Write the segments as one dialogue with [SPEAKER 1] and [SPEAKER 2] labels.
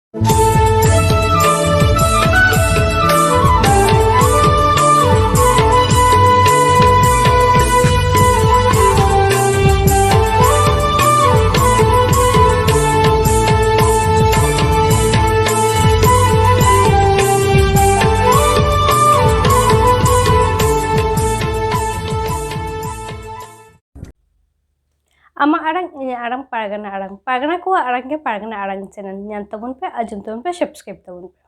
[SPEAKER 1] Ama arang ini arang pargana ko arang ke pargana arang channel nyan tabun pe ajun tabun pe subscribe tabun pe.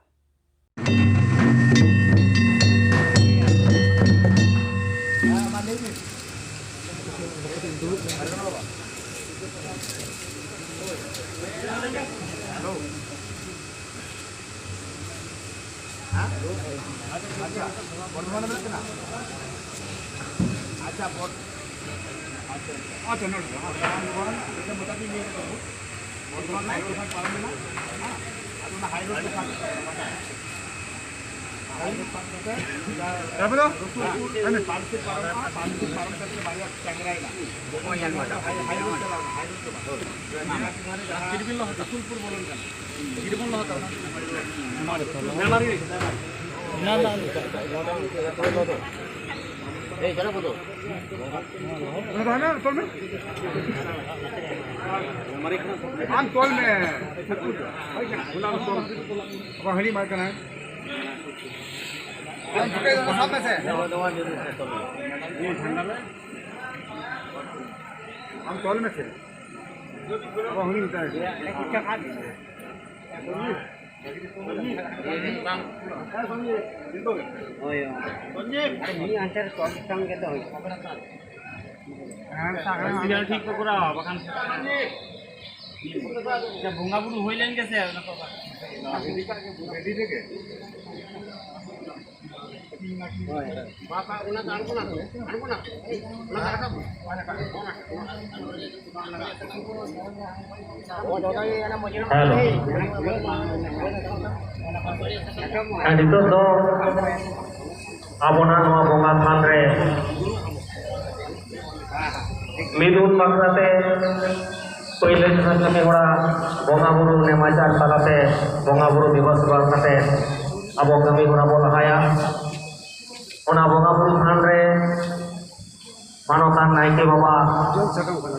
[SPEAKER 2] ঠিক তো করা বাগান ভোঙা বুড়ো হইলেন গেছে
[SPEAKER 3] itu do abona noa bonga than re midun bakrate पहले जहाँ कमी होड़ा बोंगा बुरु नेमाचार तालाते बोंगा बुरु दिवस बारते अब कमी होड़ा बोला हाया ओना बोंगा बुरु थान रे मानवता नायके बाबा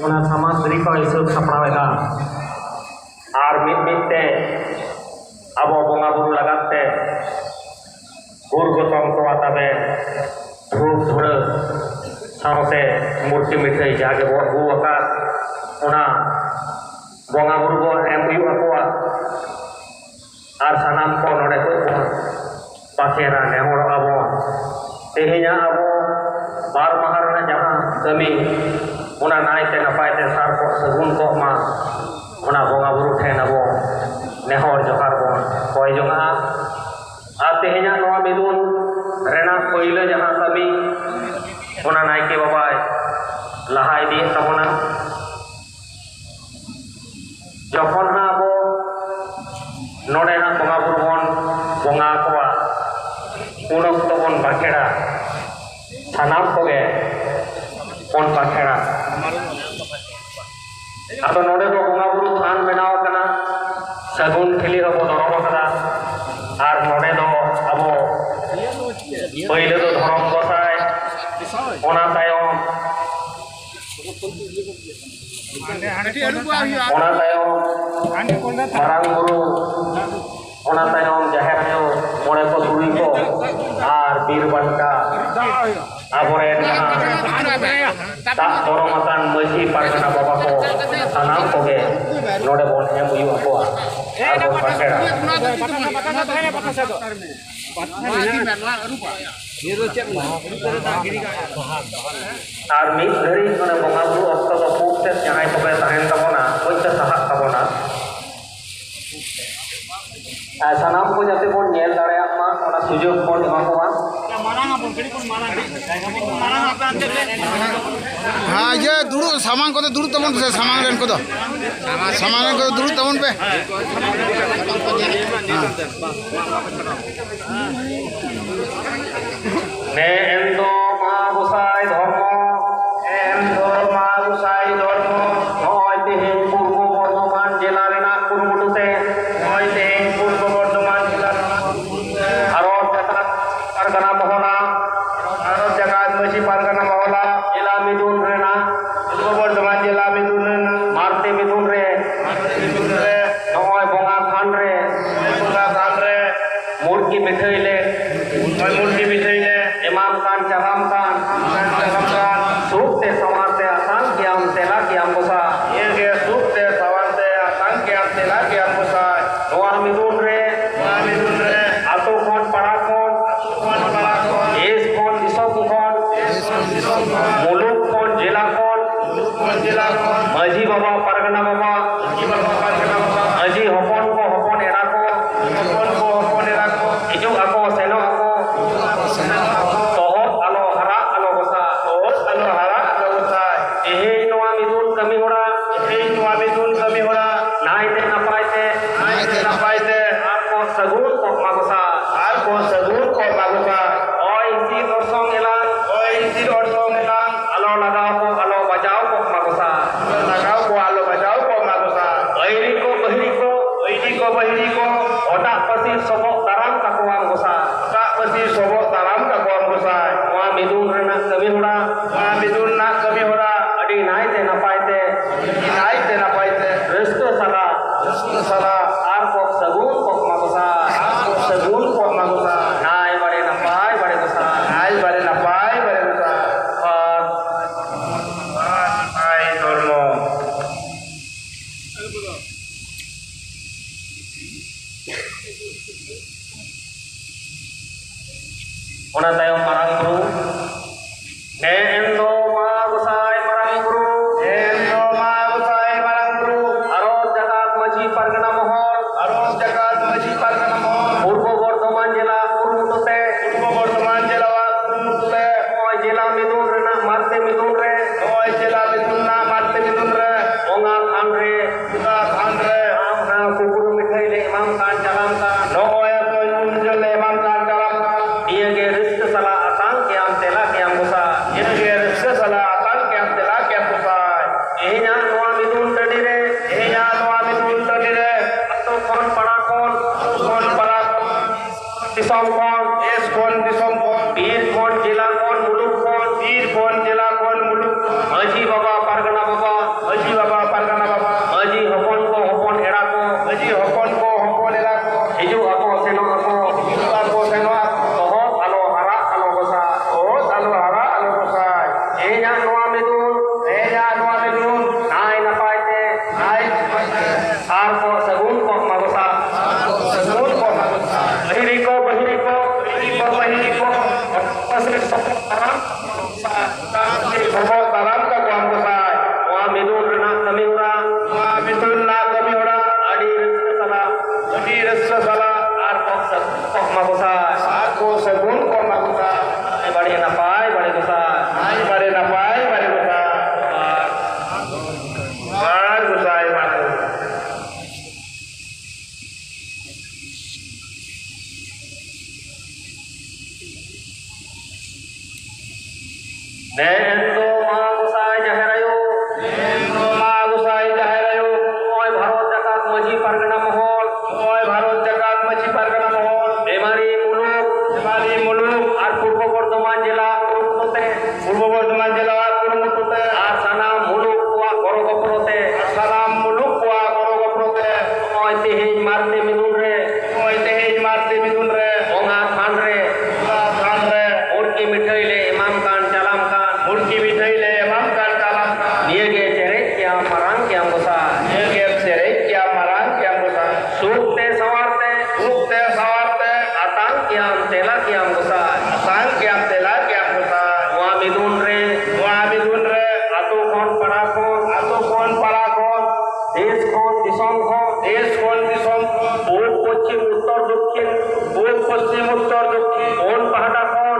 [SPEAKER 3] ओना सामग्री को हिसाब सपड़ावेगा आर मिते अब बोंगा बुरु लगाते गुरगोतम को आताबे धूप धुड़ सामते मूर्ति मिठाई जाके वो का ओना बोंगा बुरु को एम यू अकुआ आर सनाम को नोडे को पाखेरा नेहोर अबो तेहिया अबो बार महर ना जहां कमी ओना नायते नपायते सार को सगुन को मा ओना बोंगा बुरु ठेन अबो नेहोर जोहार बो कोय जोंगा आ तेहिया नोआ मिदुन रेना पहिले जहां कमी ओना नायके बाबा लहा इदी तबोना जखन हाँ अब नोडे हाँ बोंगा बुरु बन बोंगा कोआ उन अक्त बन बाखेड़ा सानाम कोगे बन बाखेड़ा अब नोडे को बोंगा बुरु थान बनाव कना सगुन ठिली हबो धरम कदा आर नोडे दो अब पहिले दो धरम गोसाय ओना तायम ओना तायम marang guru ona tayong jaher ayo mone ko turi ko ar bir banka aboren tak hormatan meji pargana baba ko sanam koge node bon em uyu ko abo pakera ar mi dari kone bonga buru okto ko puktet jahai koge tahen tabona oita sahak tabona sanam ko jate bon nyel dareyak ma ona sujog bon ema ko ma
[SPEAKER 4] हाँ ये दुरु सामान को तो दुरु तमन पे सामान rain को तो दुरु तमन पे
[SPEAKER 3] ne endo ma gusai dharma endo ma gusai dharma hoy te purbo bardhaman jela rena kurumutute hoy te Ona tayong marang guru endo ma gosai marang guru arot jagat maji pargana mohol purbo bordhoman jela kurumutote oy jela midun rena marte midun re onga khan re amna kukuru mithai le imam kan jalam kan dia ge rizq sala atang ke am tela ke am gosa ehnya noa midun tadi re atau kon para kon disom kon pir kon jila kon muluk kon maji baba pargana baba maji hopon ko hopon era ko hiju ako seno ako tohot alo hara alo gosa ehnya noa midun nai napai te ar ko sagun ko magosa bahiri ko pasri saram wa midun rena kami ura adi rizq sala ar ko magosa bari napai bari gosa endo ma gosai jaherayu oy bharot jagat maji pargana mohol emari muluk ar purbo bordhoman jela kurumutote ar sanam muluk wa gorogoprote oy tehej marte midun re onga khan re urki mithai le imam kan jalam kan dia ge cerek kya marang kya gosa sukte sawarte atang kya tela kya gosa wa midun re atu kon para kon desh kon disom kon purb পশ্চিম উত্তর দক্ষিণ কোন পাহাড়া kon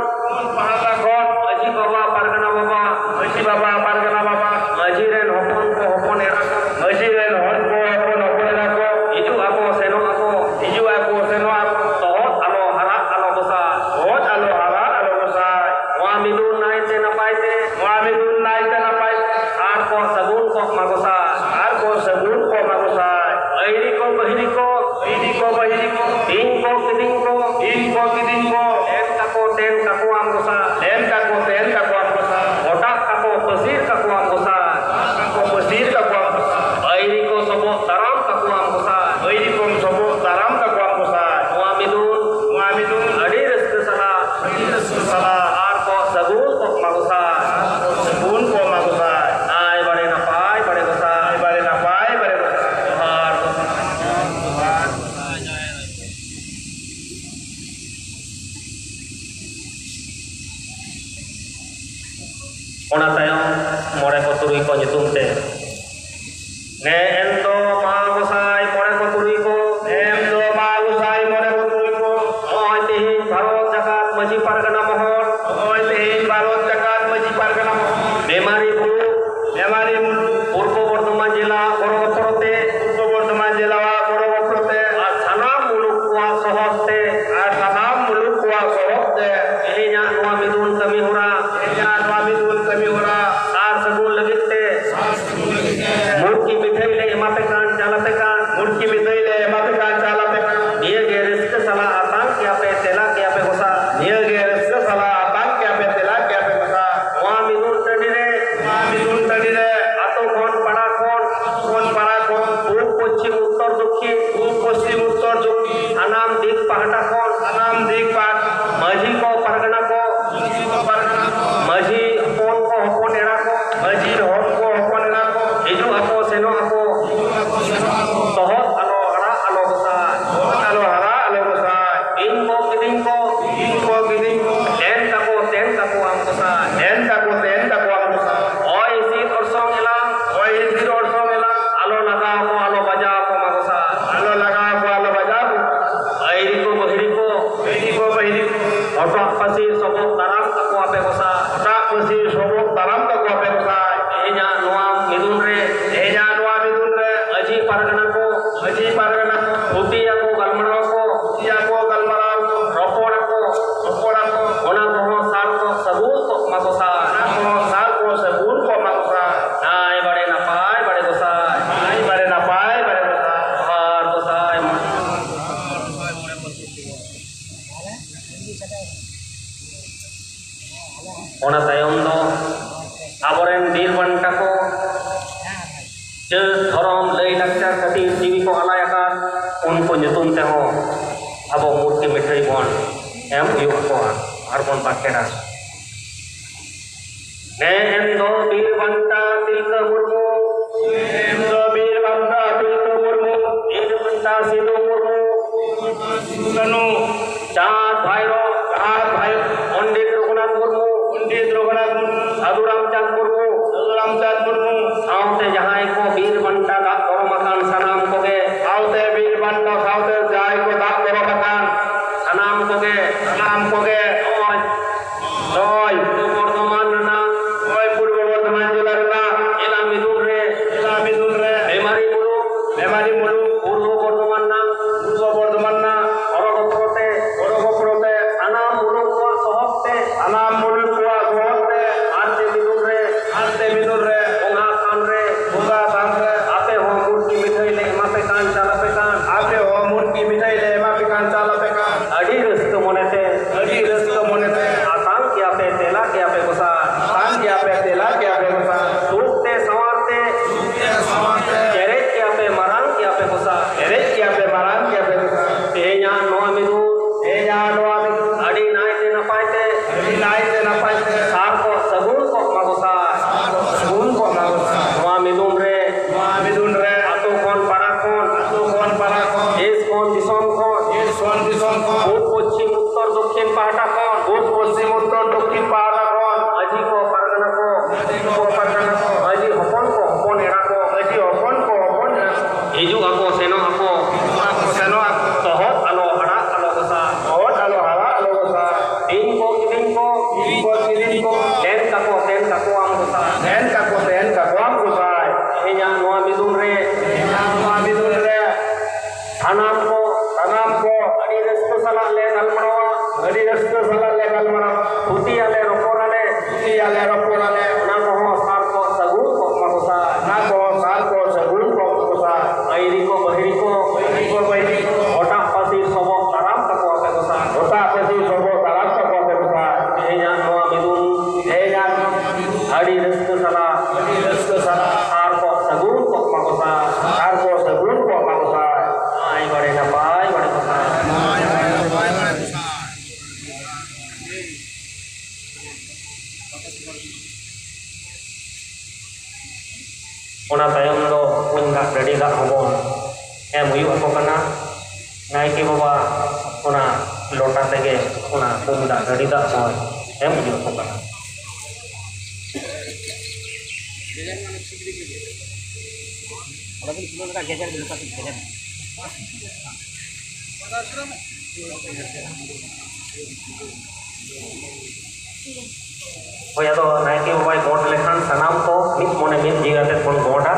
[SPEAKER 3] maji baba pargana baba maji ren hopon ko hopon era hiju ako seno ako tohot alo hara alo gosa wa midun nai te napai te ar ko sagun ko magosa airi ko bahiri ko tin ko kidin ko ten kako am gosa otak kako pasir kako am gosa airi ko sobo taram kako am gosa wa midun adi rizq sala ar ko sagun ko magosa ai bare napai bare gosa har ona tayong more ko tuluy ko nyutung te endo ma gosai more ko tuluy ko oy tehej bharot jagat maji pargana mohol memari bulu purbo bordhoman jela gorogoprote ar sanam muluk wa sohote ehnya noa midun kami hura ar sagun lagite murki mithai le emate kan jalate kan dia ge rizq sala atang kya pe tela kya pe gosa wa midun tadi re ato kon para kon purb পশ্চিম উত্তর দক্ষিণ anam dik pahata kon maji ko pargana ko maji hopon ko hopon era ko hiju ako seno ako tohot alo hara alo gosa em uyuk akoa arbon pakera Nendo Bilbanta Tilka Murmu Nendo Bilbanta Tilka Murmu Bilbanta Sidhu Murmu Kanu Chat Bhairo Pandit Raghunath Murmu Sadhu Ramchand Murmu Saute jahai ko Bilbanta dak koromakan sanam koge Saute Bilbanta saute jahai ko dak koromakan sanam koge Oi Bordhaman na Oi Purbo Bordhaman jila na Ila Midun re Memari Mulu Purbo Bordhaman na Orogoprote Anam Mulu Kuwa Sohokte Arte Midun re Unga Khan re Ape ho murki mithai le emapekan chalapekan Adi raska monete Asam kya pe tela kya pe kusa Sukte sawarte Jeret kya pe marang kya pe kusa Tehnya noa midu Adi naite napaite Sar ko sagun ko magusa Noa midun re Atu kon parakon Is kon disom kon Purb Paschim Uttor Dokhin Pahata kon Aji ko pargana ko Aji hopon ko hopon era ko Hiju ako seno ako Tohot alo hara alo kusa Din ko Den kako am kusa Enya noa midun re Tanam ko Adi restu salah le nalmanawa Puti ale roporale Una koho sar ko sagun ko makusa Airi ko bahiri ko Otak pasi sobok taram kako ape kusa Enya noa midun Adi restu salah Sar ko sagun ko makusa Ai bade napai bade kusa Ona tayong do punga ready dak hobon uyu ako kana naike baba ona lota tege ona punga ready dak hoy uyu ako kana Hoy ado naike baba god lekhan sanam ko mit mone mit jigate kon goda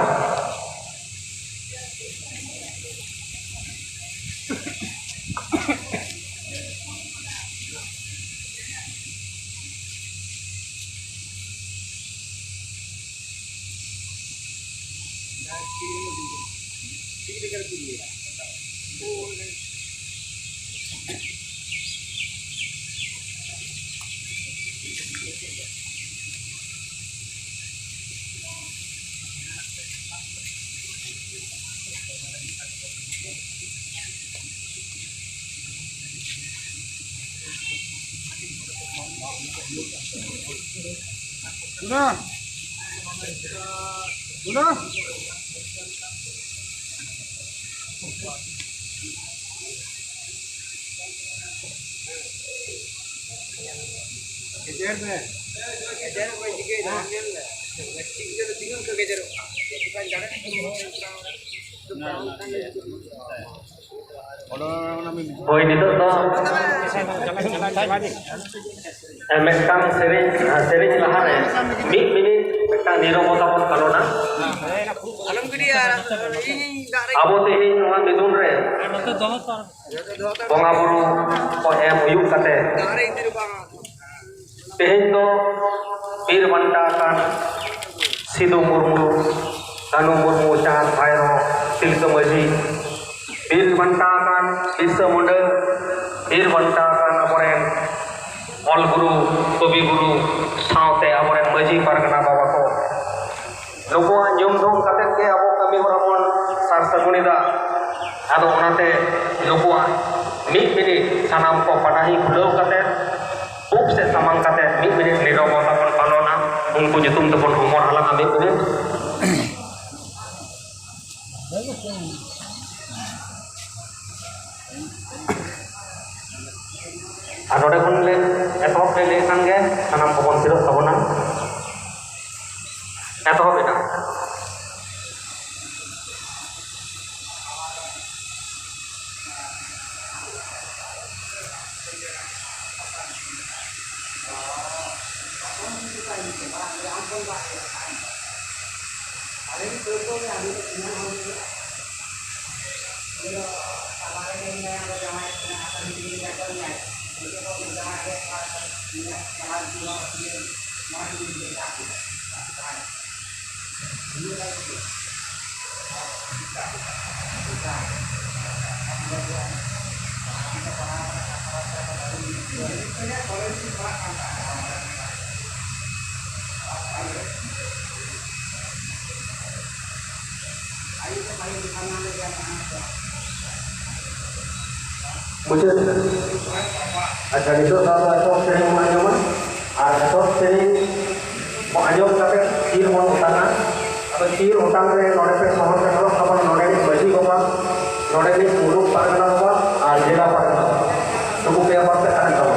[SPEAKER 4] Udah.
[SPEAKER 3] Hoy dito to metang sering lahare mid minit metang nirobota pon kalona abo tehin noa midun re bonga buru ko uyuk kate tehin do Bilbanta kan Sidhu Murmu Kanu Murmu Chat Bhairo Tilka Maji Bilbanta kan Bisa Munda Bilbanta kan aporen Ol Guru Tobi Guru saute aporen Maji Pargana Baba ko Nuko nyum dong kate ke abo kami horamon sar sagunida ado onate nuko mid minit sanam ko panahi bulaw kate up se samang kate mid minit nirobota kon palona ungku nyutum tepon humor halang ambil minit Ano deh pun le etop le kan ge sanam ko pon sirok tabona etop ina Muncul ada itu kalau esok sering mau nyaman ada esok sering mau ajak tapi sir mau utana atau sir utang re nore pe sohor pe kalau kapan nore ni baju bapak nore ni puluh pargana bapak jela pargana tunggu pe apa pe akan tahu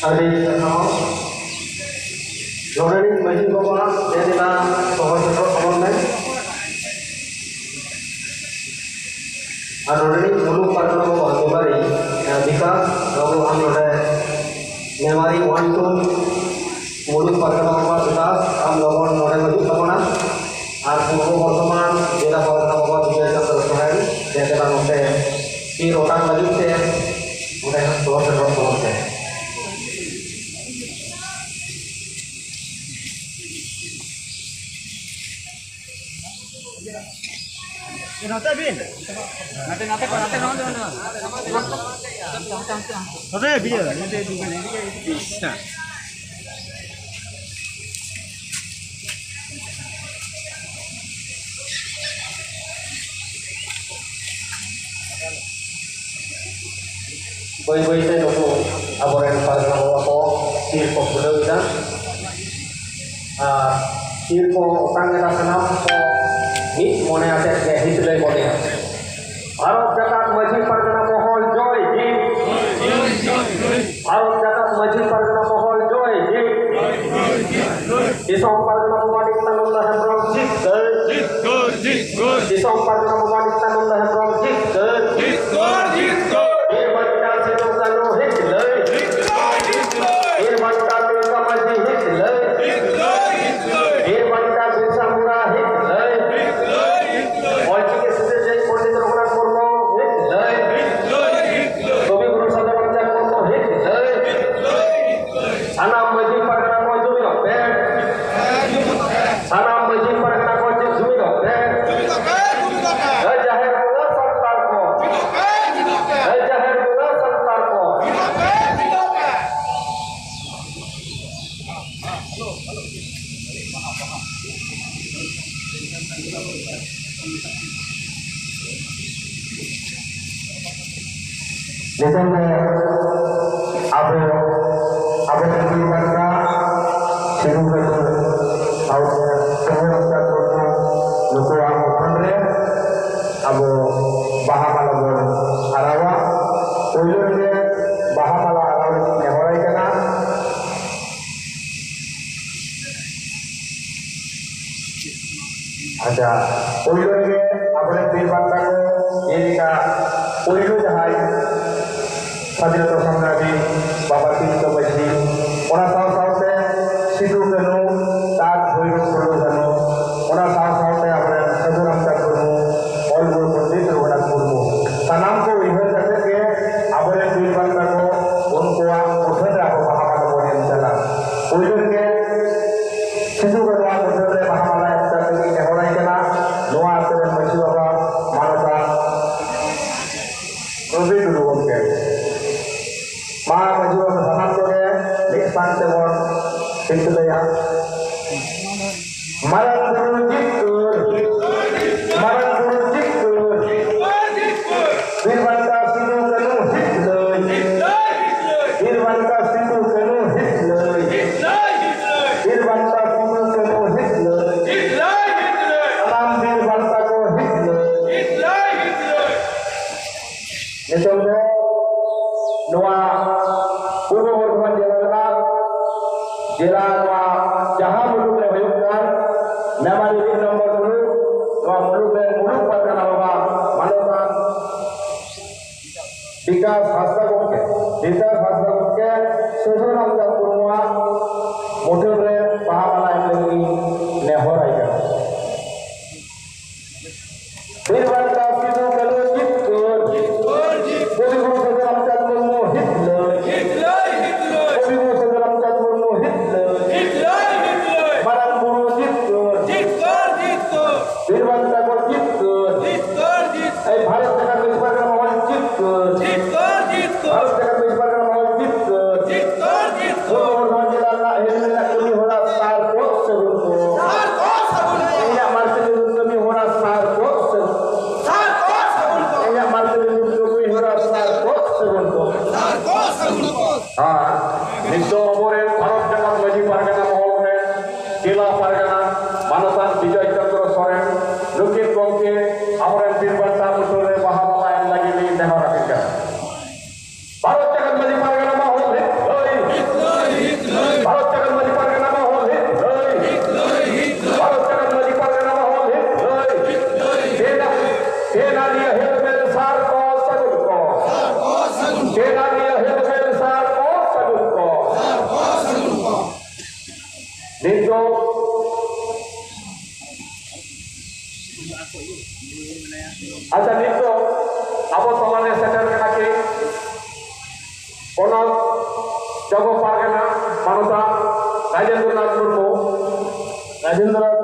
[SPEAKER 3] Hari no, Loreni majin bawa dia dina sohor sohor sohor ne. Loreni mulu parna bawa kembali. Jika lalu हम लोग Mewari 1 to mulu parna bawa kita हम लोगों ने नोरे majin bawa আর পূর্ব বর্ধমান জেলা পাবনা বাবা বিজয় চন্দ্র সোহেল যেটা মধ্যে কি রোটাং বাজুতে ওটা Sohar Sohar Sohar
[SPEAKER 2] Nanti bin, nanti kau nanti nanti. Nanti biar nanti juga nanti bisa.
[SPEAKER 3] bayi-bayi nuku aboren pargana bawa ko sir ko pulau ida sir ko utang ida senam ko hit mone ate ke hit lay bole Bharat Jagat Majhi Pargana Mohol Joy Ji Bharat Jagat Majhi Pargana Mohol Joy Ji Disom Pargana Mumanik Tanullah Hemrom Jit Disom Pargana Mumanik Tanullah Hemrom Jit Desember Abu Nabi Bangsa Siru Betul Tahu Semua Satu Luku Abu Andre Abu Bahamalabur Arawa Ujurnya Bahamala Arawa Nehorai Kana Ada Ujurnya Abu Nabi Bangsa Ini ka Ujur Jahai Sadil Sangradi Bapak Tinto Majdi Ona saw-sawte Sidu Kanu Taat Bhoiru Puru Kanu Ona saw-sawte Abren Saduram Takunu Olbur Pundit Runak Purmu Sanam ko ihar kate ke Abren Bilban Tako Unkuwa Udhar Ako Bahamala Bonin Jalan Ujur ke Sidu Kanu Ako Udhar Bahamala Takuni Nehorai Kana Noa Ateren Majdi Baba Manasa Rubi Dulu Wongke Majdi Baba Sanam ko ke Niksan Tewon Pintu Daya Marang Guru Jikur Birwanta Sidu Kanu Hitloi Birwanta Sidu Kanu Hitloi Birwanta Sidu Kanu Hitloi Alam Birwanta Ko Hitloi Nitongdo Noa Purwo Bordhaman Jela Noa Jaha Muluk Le Bayukkan Memang ini nomor 2 Noa Muluk Le Muluk Pargana Baba Manotan Dikas Hasta Gomke Susun Amjad Purnoa Model Re Pahamala Emlengi Nehorai Kana Birwanta Sidu Kanu Jikur Kobi Guru Susun Amjad Purno Hitloi Kobi Guru Susun Amjad Purno Hitloi Marang Guru Jikur Birwanta Ko Jikur Bharat Jagat Majhi Pargana Mohol Jikur Bharat Jagat Majhi Pargana Mohol Jikur Purwo Bordhaman Jela Na Helmena Kami Hora Sar Pot Segunto Inyak Marcelin Kami Hora Sar Pot Segunto Inyak Marcelin Kami Hora Sar Pot Segunto Nito Aboren Bharat Jagat Majhi Pargana Mohol Re Jela Pargana Manotan Vijay Chandra Soren Lukit Gomke Aboren Birwanta Usul Re Bahamala Em lagi ni Nehorai Kana Bharat Jagat Majhi Pargana Mohol Hitloi Bharat Jagat Majhi Pargana Mohol Hitloi Bharat Jagat Majhi Pargana Mohol Hitloi Tena Liya Hilmel Sar Ko Sagulko Tena Liya Hilmel Sar Ko Sagulko Nito Acha nito Abo Somane Seter Kana Ki Ponot Jogo Pargana Manusa Rajendranath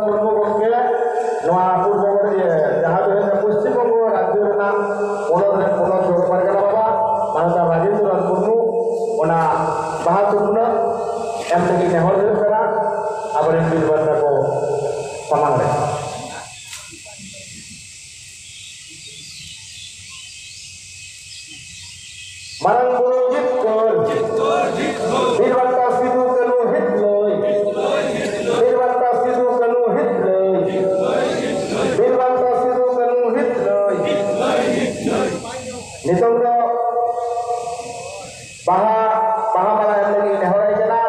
[SPEAKER 3] Murmu Gomke Noa Purwo Jaha Dohena Pushtim Banggo Rajyo Rena Ponot Jogo Pargana Baba Manusa Rajendranath Murmu Ona Bahatupna Em Tegi Nehor Kana Abren Birwanta Ko Samang Re
[SPEAKER 5] Marang Guru Jitkor Birwanta Sidu Kanu Hitloi Birwanta Sidu Kanu Hitloi Birwanta Sidu Kanu Hitloi Nitong do Baha Malayam lagi nehorai jana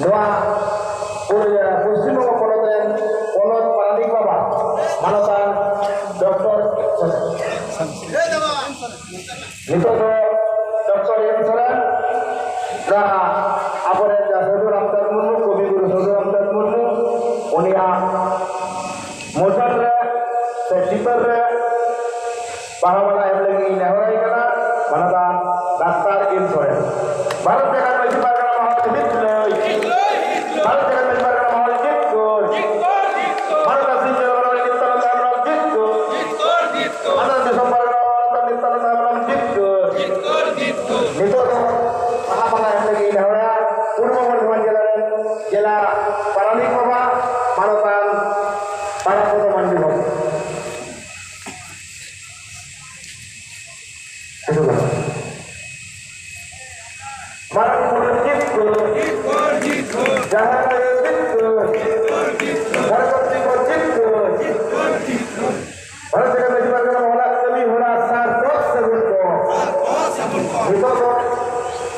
[SPEAKER 5] Noa Pusim Noa Ponoten Ponot Paradik Baba Manotan Dr. Nitong do Dr. Yang Soran Raha Apore Saudara Ramdan Murmu Kobi Guru Saudara Ramdan Murmu Unia Mosan re Sesiper re Baha Malayam lagi nehorai jana Manotan Daftar Insurance. Barat jangan menyebar nama mahal Hitler. Barat jangan menyebar nama mahal Hitler. Barat kasih jalan orang ini tanam nama Hitler. Ada disambar nama orang ini tanam nama Hitler. Itu apa yang lagi ini orang urut urut jalan jalan paranik apa manutan para foto mandi bom. Itu kan. Marang Guru Jitkor Jangan ada Jitkor Marang Jitkor Marang jangan menyebarkan hola kami hola sartos sebutko itu tuh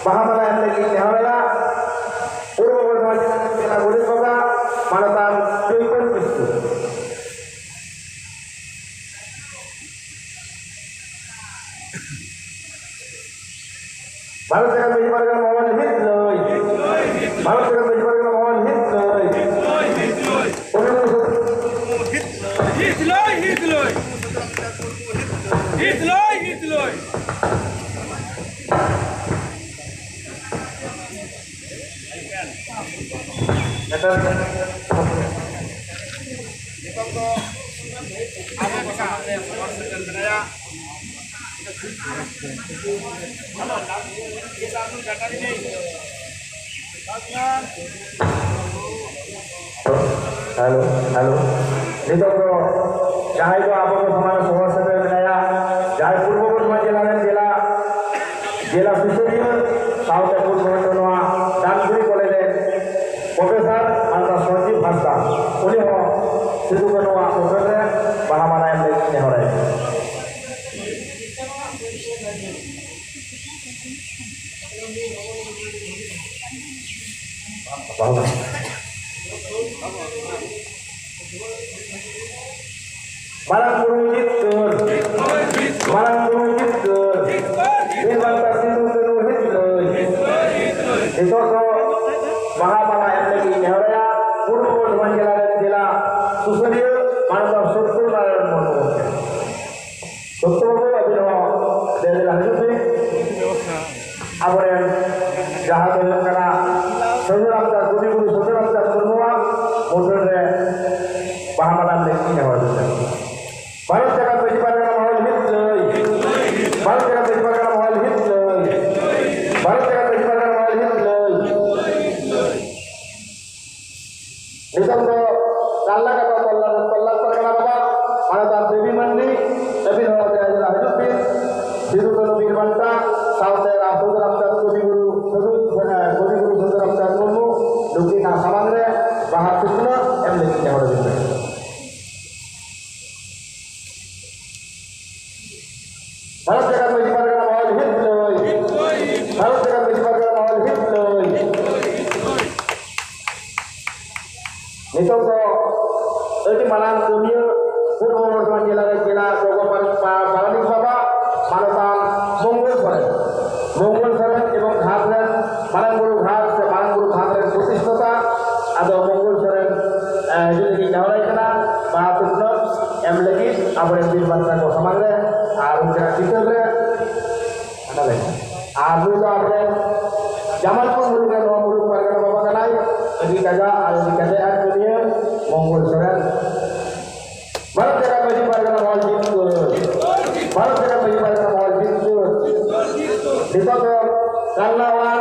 [SPEAKER 5] paham yang lagi nehola urut berwajib kita boleh coba manatan cuikun itu Baru jangan menyebarkan mohon Hitler. Baru jangan menyebarkan mohon Hitler.
[SPEAKER 2] Hitler.
[SPEAKER 5] Halo. Itu bro, jahai itu apa pun sama semua sebenarnya. Jahai purbo pun majalah jela Susuria, South Purbo Noa, dan Guru College, Profesor Anta Soji Bhasta. Uli ho, Sidu Noa, Profesor Bahamana yang lagi nehorai. Bagus. Marang Guru Jitkor Marang Guru Jitkor Birwanta Sidu Kanu Hitloi Itu tuh Mahamala yang lagi nehorai Guru Urman jalan jela Susuria Mantap Surtur Naran Murmu Surtur Murmu Abino dari lahir apa yang jahat yang kena Saudara Ramdan Guru Saudara Ramdan Murmu modalnya pahamalan lagi nehorai Baru jangan menyebarkan nama Hitler. Baru jangan menyebarkan nama Hitler. Baru jangan menyebarkan nama Hitler. Nisam to kalla kata tolak terkena apa? Mana tak dewi mandi, tapi orang dia adalah hidupin. Sidu Kanu Birwanta, South Saudara Ramdan Guru Saudara Ramdan Murmu, Duki Samangre, Bahar Krishna, yang lagi nehorai. Baru jangan menyebarkan nama Hitler. Baru jangan menyebarkan nama Hitler. Nitong so, ini malang dunia purbo berjalan jela dogo paranik baba manatan Mongol Soren এবং ঘাটরেন Marang Guru ঘাটরেন প্রতিষ্ঠাতা ada Mongol Soren jadi nehorai kena bahatutno em lagi apa yang Birwanta ko samangre aru jana kitore ana lagi aru to apne Jamalpur murugan murug pargana baba kanai jadi kaja aru dikaja dunia Mongol Soren Barat jaga bagi pargana mohon Jitkor Barat jaga bagi pargana mohon Jitkor Dito to Kallawan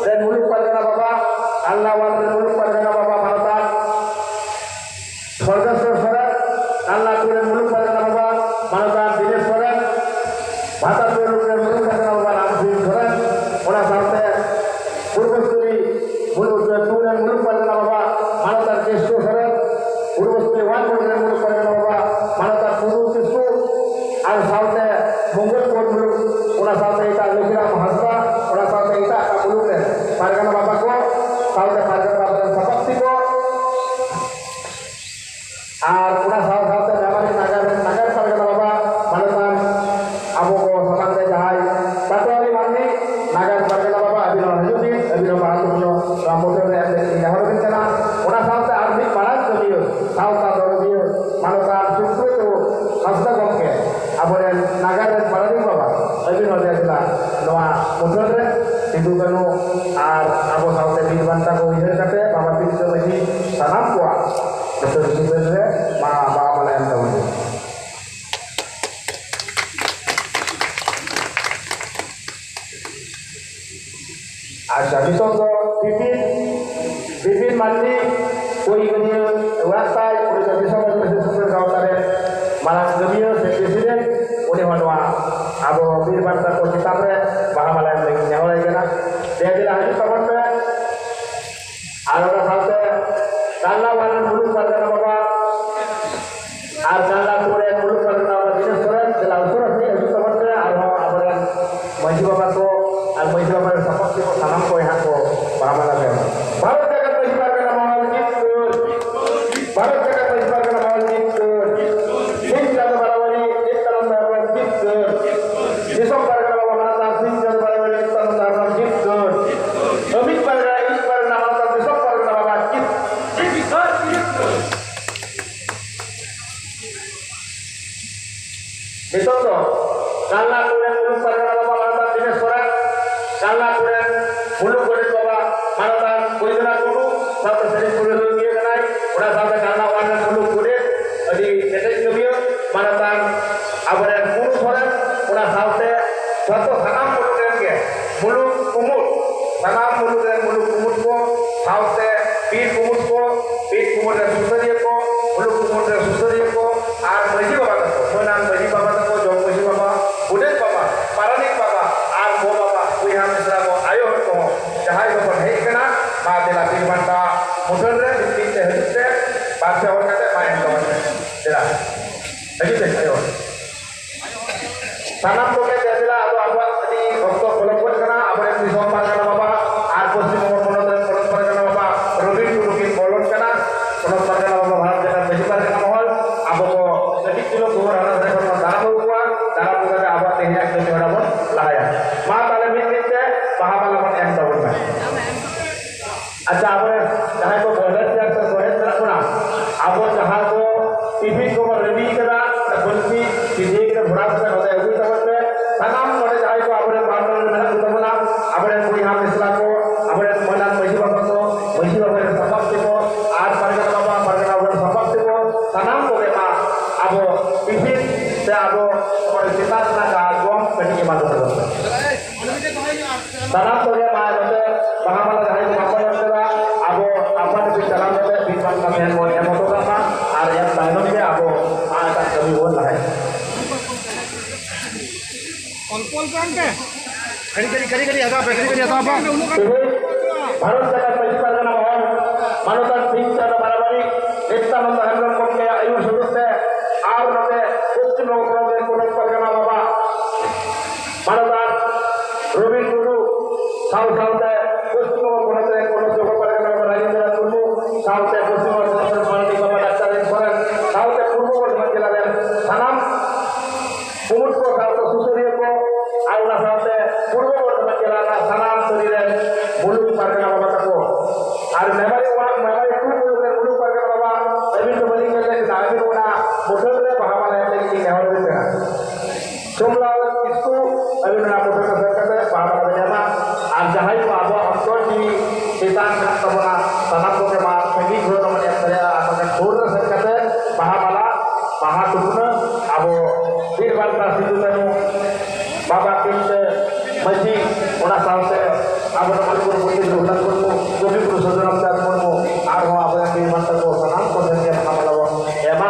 [SPEAKER 5] dan mulut pargana baba Kallawan dan mulut pargana baba Bharatan Sorgaswar Soren Kallawan dan mulut pargana baba Bharatan Dinesh Soren Bhatat Mulu dan Mulu Pargana Baba Manatan Guru Sisku Al Saute Munggut Pun Mulu Una Saute Ita Lukira Mahasra Una Saute Ita Kapulu dan Pargana Baba Ko Saute Pargana Baba dan Sapakti Ko Ar Una Saute Namanya Nagar Pargana Baba Manatan Abu Ko Samante Jahai Batu Ali Mandi Nagar Pargana Baba Abino Hayudi Abino Bahatuno Rambodo dan Yahor Kencana Una Saute Ardik Malang Kebio Saute Dorobio Manatan Sukru itu Hasta Gomke Abodan Nagar dan Paradim Baba Abino Jahila Noa Mudore Tidu Kanu Ar Abu Saute Bintang Ko Yahor Kate Baba Tidu Lagi Sanam Kuat Betul sebenarnya Baba Malayan Tahun Asal itu Bibin mandi koi gini website udah bisa masuk kau tare malah gemio presiden udah manwa abo bir banta ko citare baha malah lagi nyawa lagi na dia bilang itu kawan pe ada sampai kala warna bulu Pargana Baba ar kala sore bulu Pargana Baba ini sore selalu sore sih itu kawan pe ada abaran maju Baba ko al maju Baba seperti ko salam ko yang ko baha malah pe Bharat jagat maju Pargana Baba gitu Bharat jagat maju Pargana Baba gitu sing jaga barawani istaran barawani gitu Disok Pargana Baba Manata sing jaga barawani istaran barawani gitu Amik Pargana Manata disok Pargana Baba gitu Ditoto kala kulen bulu Pargana Baba Manata dinas sore kala kulen bulu kulen Baba Manata kuidana dulu satu seri bulu dia kenai udah sampai kala warna bulu kulen di ketek kebio Manata abaren bulu sore udah sampai satu sanam bulu dan ke bulu kumut sanam bulu dan bulu kumut ko sampai pin kumut dan susah ko bulu kumut dan susah ko ar maji Baba ko menang maji Baba ko jong maji Baba udah Baba paranik Baba ar bo Baba kuiha misra ko ayo ko jahai ko hei kana ma dela pin banta mudar re pinte hette baca or kate main ko dela ayo sanam ko ke dela abo di okto kolokot kana abare di sompar kana Baba ar posisi nomor dan kolokot kana Baba robi turukin bolon kana kolokot kana Baba bharat jagat maji Pargana mohol abo ko sedikit kilo gor ana saya ko dalam buat dalam buat abo tehnya ke jora bon lahaya ma tale mitite pahamalaman yang tahun अच्छा अब जहाँ को border से अक्सर सोहे तरह पुना अब जहाँ को टीवी को रेडी करा बुल्ली टीवी के भरा से होता है उसी तरह से तमाम लोग जहाँ को अपने बांधव में ना उतना अपने पूरी हम इसला को अपने मनान मजी बाबा के सबक को आज Pargana Baba सबक को तमाम को बेटा अब टीवी से अब हमारे सितार ना का गम कहीं के मालूम है तमाम को ये बात है Pahamala jahai ko apa yang kira abo apa di dalam itu bintang kalian mau yang motor apa area tanam dia abo akan kami buat lah
[SPEAKER 2] kari ada apa
[SPEAKER 5] Bharat jagat maju Pargana mohon Manatan sing jaga barawani ekta nanda hendram ko ke ayu sudute ar nate kuch no problem ko Pargana Baba Manatan Robin Guru South Pustimo Konate Konojo Pargana Baba Rajendra Murmu South Pustimo Konate Mandi Baba Dr. Soren South Purbo Bordhaman Jila den sanam kumut ko South Susuriya ko aula South Purbo Bordhaman Jila na sanam surire Mulu Pargana Baba ko ar memari ku Mulu Pargana Baba Abin to bali ke nabi ona motor re pahamala le ki nehor ke Jumlah itu Abin na motor ka sakate pahamala jama ar jahai ko abo amto di setan tamana tanam ko ke ma segi gro tamane saya akan surna sakate pahamala pahatuna abo bir banta sidutanu Baba kinte maji ona saute abo namar ko putih ulang ko gobi ko saudara dan mo ar ho abo yang bir banta ko sanam ko den pahamala wa ema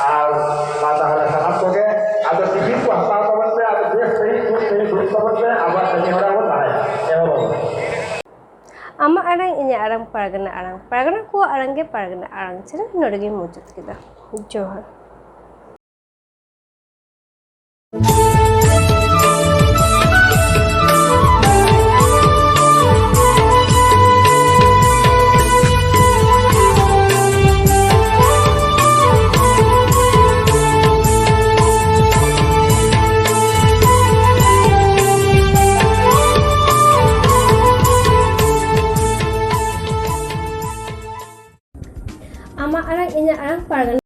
[SPEAKER 5] ar mata hala sanam ko ke ado tibi ko apa kawan ada des sehingga grup kawan aba seni orang lain
[SPEAKER 1] Ama arang inya arang pargana ko arang ge pargana arang channel node ge mujud kida johar ama arang inya arang pargana